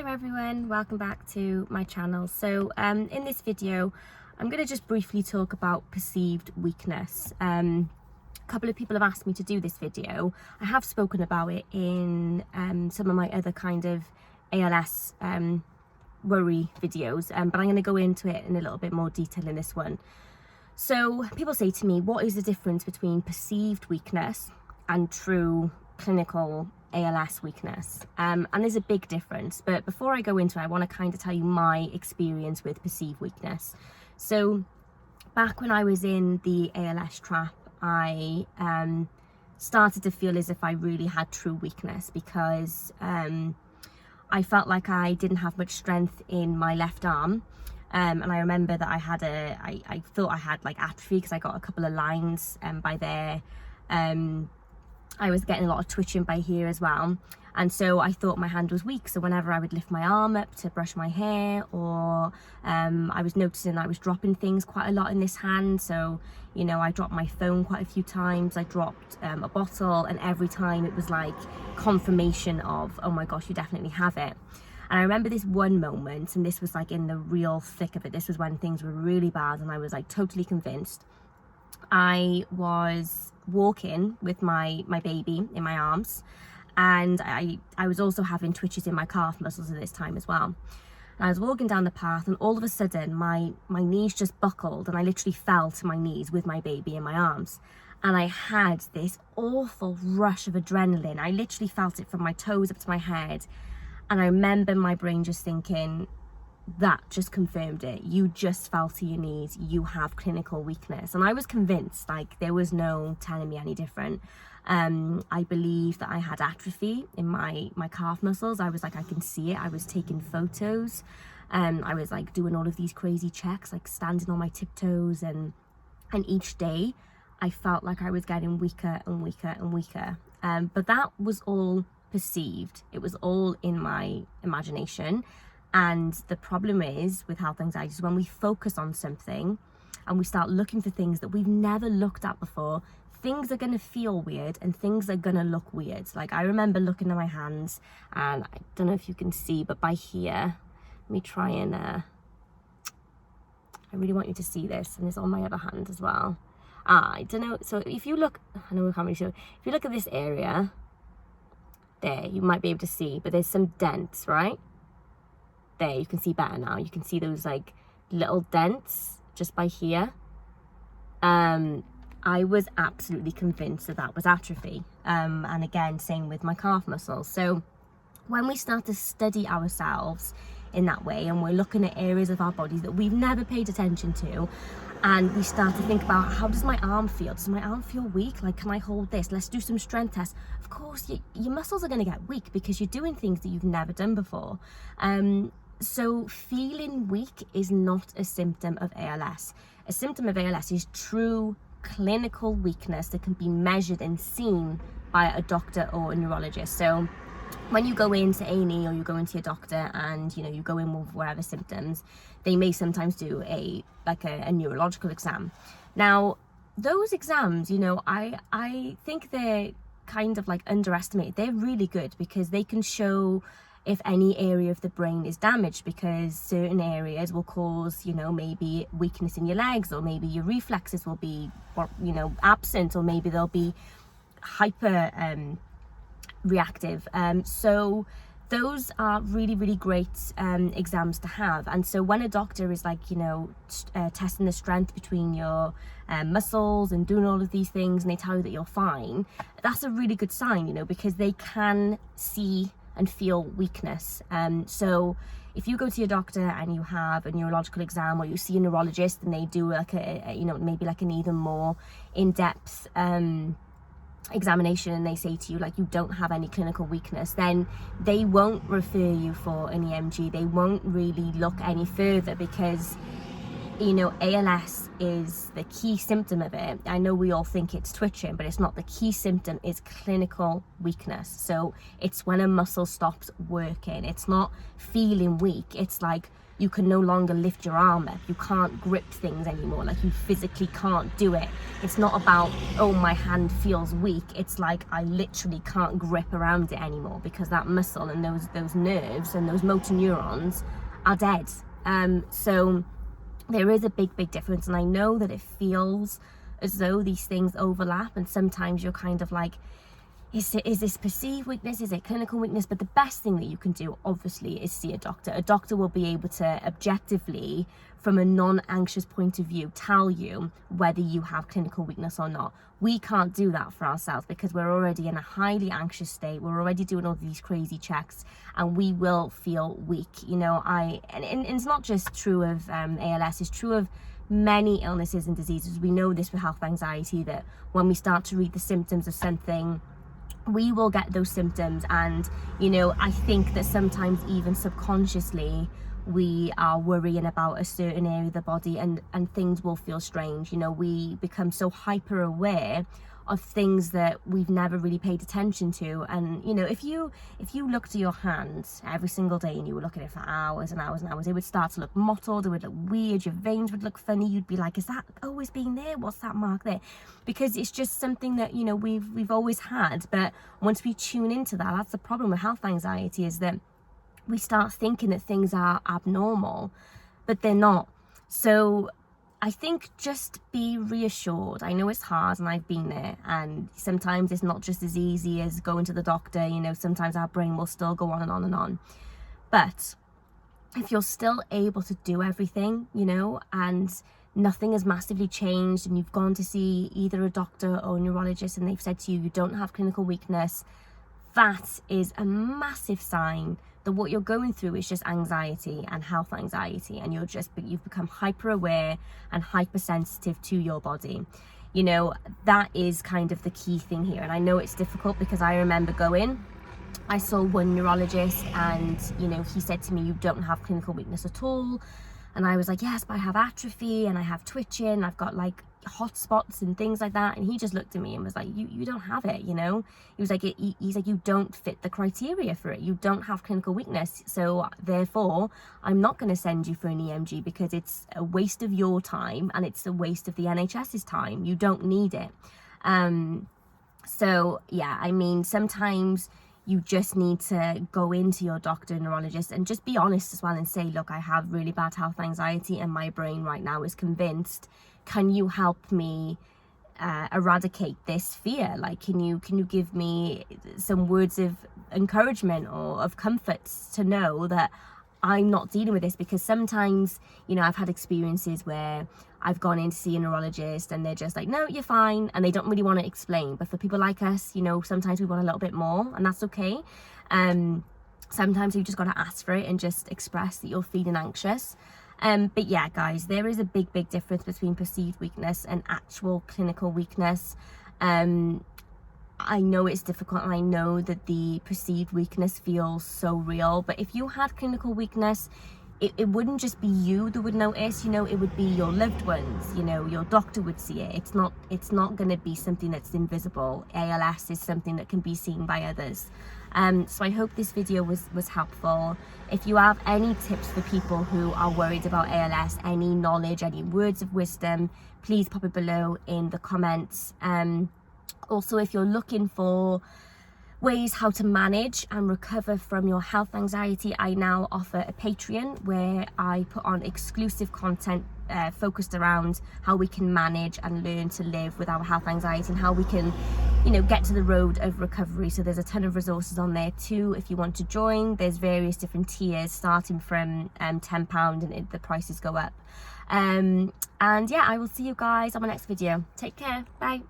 Hello everyone, welcome back to my channel. So in this video I'm going to just briefly talk about perceived weakness. A couple of people have asked me to do this video. I have spoken about it in some of my other kind of ALS worry videos, but I'm going to go into it in a little bit more detail in this one. So people say to me, what is the difference between perceived weakness and true clinical ALS weakness? And there's a big difference, but before I go into it, I want to kind of tell you my experience with perceived weakness. So back when I was in the ALS trap, I started to feel as if I really had true weakness, because I felt like I didn't have much strength in my left arm. And I remember that I thought I had like atrophy, because I got a couple of lines by there. I was getting a lot of twitching by here as well, and so I thought my hand was weak. So whenever I would lift my arm up to brush my hair, or I was noticing I was dropping things quite a lot in this hand. So, you know, I dropped my phone quite a few times, I dropped a bottle, and every time it was like confirmation of, oh my gosh, you definitely have it. And I remember this one moment, and this was like in the real thick of it. This was when things were really bad and I was like totally convinced. I was walking with my baby in my arms, and I was also having twitches in my calf muscles at this time as well. And I was walking down the path, and all of a sudden my knees just buckled, and I literally fell to my knees with my baby in my arms. And I had this awful rush of adrenaline. I literally felt it from my toes up to my head. And I remember my brain just thinking, that just confirmed it. You just fell to your knees. You have clinical weakness. And I was convinced, like, there was no telling me any different. I believe that I had atrophy in my calf muscles. I was like, I can see it. I was taking photos. I was like doing all of these crazy checks, like standing on my tiptoes. And each day I felt like I was getting weaker and weaker and weaker. But that was all perceived. It was all in my imagination. And the problem is with health anxiety is when we focus on something and we start looking for things that we've never looked at before, things are going to feel weird and things are going to look weird. Like, I remember looking at my hands, and I don't know if you can see, but by here, let me try and I really want you to see this, and it's on my other hand as well. I don't know. So if you look, I know we can't really show. If you look at this area there, you might be able to see, but there's some dents, right? There, you can see better now. You can see those like little dents just by here. I was absolutely convinced that that was atrophy. And again, same with my calf muscles. So when we start to study ourselves in that way, and we're looking at areas of our bodies that we've never paid attention to, and we start to think about, how does my arm feel? Does my arm feel weak? Like, can I hold this? Let's do some strength tests. Of course, your muscles are going to get weak because you're doing things that you've never done before. So feeling weak is not a symptom of ALS. A symptom of ALS is true clinical weakness that can be measured and seen by a doctor or a neurologist. So when you go into A&E or you go into your doctor and, you know, you go in with whatever symptoms, they may sometimes do a neurological exam. Now, those exams, you know, I think they're kind of like underestimated. They're really good because they can show if any area of the brain is damaged, because certain areas will cause, you know, maybe weakness in your legs, or maybe your reflexes will be, you know, absent, or maybe they'll be hyper reactive. So those are really, really great exams to have. And so when a doctor is like, you know, testing the strength between your muscles and doing all of these things, and they tell you that you're fine, that's a really good sign, you know, because they can see and feel weakness. So if you go to your doctor and you have a neurological exam, or you see a neurologist and they do like a you know, maybe like an even more in-depth examination, and they say to you like you don't have any clinical weakness, then they won't refer you for an EMG. They won't really look any further, because you know, ALS is the key symptom of it. I know we all think it's twitching, but it's not. The key symptom is clinical weakness. So it's when a muscle stops working. It's not feeling weak. It's like you can no longer lift your arm up. You can't grip things anymore. Like you physically can't do it. It's not about, oh, my hand feels weak. It's like I literally can't grip around it anymore because that muscle and those nerves and those motor neurons are dead. So there is a big difference, and I know that it feels as though these things overlap, and sometimes you're kind of like, is this perceived weakness, is it clinical weakness? But the best thing that you can do, obviously, is see a doctor. A doctor will be able to objectively, from a non-anxious point of view, tell you whether you have clinical weakness or not. We can't do that for ourselves because we're already in a highly anxious state. We're already doing all these crazy checks, and we will feel weak. You know, and it's not just true of ALS, it's true of many illnesses and diseases. We know this with health anxiety, that when we start to read the symptoms of something, we will get those symptoms. And, you know, I think that sometimes even subconsciously we are worrying about a certain area of the body, and things will feel strange. You know, we become so hyper aware of things that we've never really paid attention to. And, you know, if you looked at your hands every single day and you were looking at it for hours and hours and hours, it would start to look mottled, it would look weird, your veins would look funny. You'd be like, is that always been there? What's that mark there? Because it's just something that, you know, we've always had. But once we tune into that, that's the problem with health anxiety, is that we start thinking that things are abnormal, but they're not. So I think just be reassured. I know it's hard, and I've been there, and sometimes it's not just as easy as going to the doctor. You know, sometimes our brain will still go on and on and on. But if you're still able to do everything, you know, and nothing has massively changed, and you've gone to see either a doctor or a neurologist and they've said to you, you don't have clinical weakness, that is a massive sign that what you're going through is just anxiety and health anxiety, and you've become hyper aware and hypersensitive to your body. You know, that is kind of the key thing here. And I know it's difficult because I remember I saw one neurologist, and, you know, he said to me, you don't have clinical weakness at all. And I was like, yes, but I have atrophy and I have twitching, I've got like hot spots and things like that. And he just looked at me and was like, you don't have it, you know. He was like, he's like, you don't fit the criteria for it, you don't have clinical weakness, so therefore I'm not going to send you for an EMG because it's a waste of your time and it's a waste of the NHS's time. You don't need it. So yeah, I mean, sometimes you just need to go into your doctor and neurologist and just be honest as well and say, look, I have really bad health anxiety and my brain right now is convinced. Can you help me eradicate this fear? Like, can you give me some words of encouragement or of comfort to know that I'm not dealing with this? Because sometimes, you know, I've had experiences where I've gone in to see a neurologist and they're just like, no, you're fine, and they don't really want to explain. But for people like us, you know, sometimes we want a little bit more, and that's okay. Sometimes you just got to ask for it and just express that you're feeling anxious. But yeah, guys, there is a big difference between perceived weakness and actual clinical weakness. I know it's difficult, and I know that the perceived weakness feels so real, but if you had clinical weakness, it wouldn't just be you that would notice, you know, it would be your loved ones, you know, your doctor would see it. It's not going to be something that's invisible. ALS is something that can be seen by others. So I hope this video was helpful. If you have any tips for people who are worried about ALS, any knowledge, any words of wisdom, please pop it below in the comments. Also, if you're looking for ways how to manage and recover from your health anxiety, I now offer a Patreon where I put on exclusive content focused around how we can manage and learn to live with our health anxiety and how we can, you know, get to the road of recovery. So there's a ton of resources on there too if you want to join. There's various different tiers starting from £10, and the prices go up. And yeah, I will see you guys on my next video. Take care. Bye.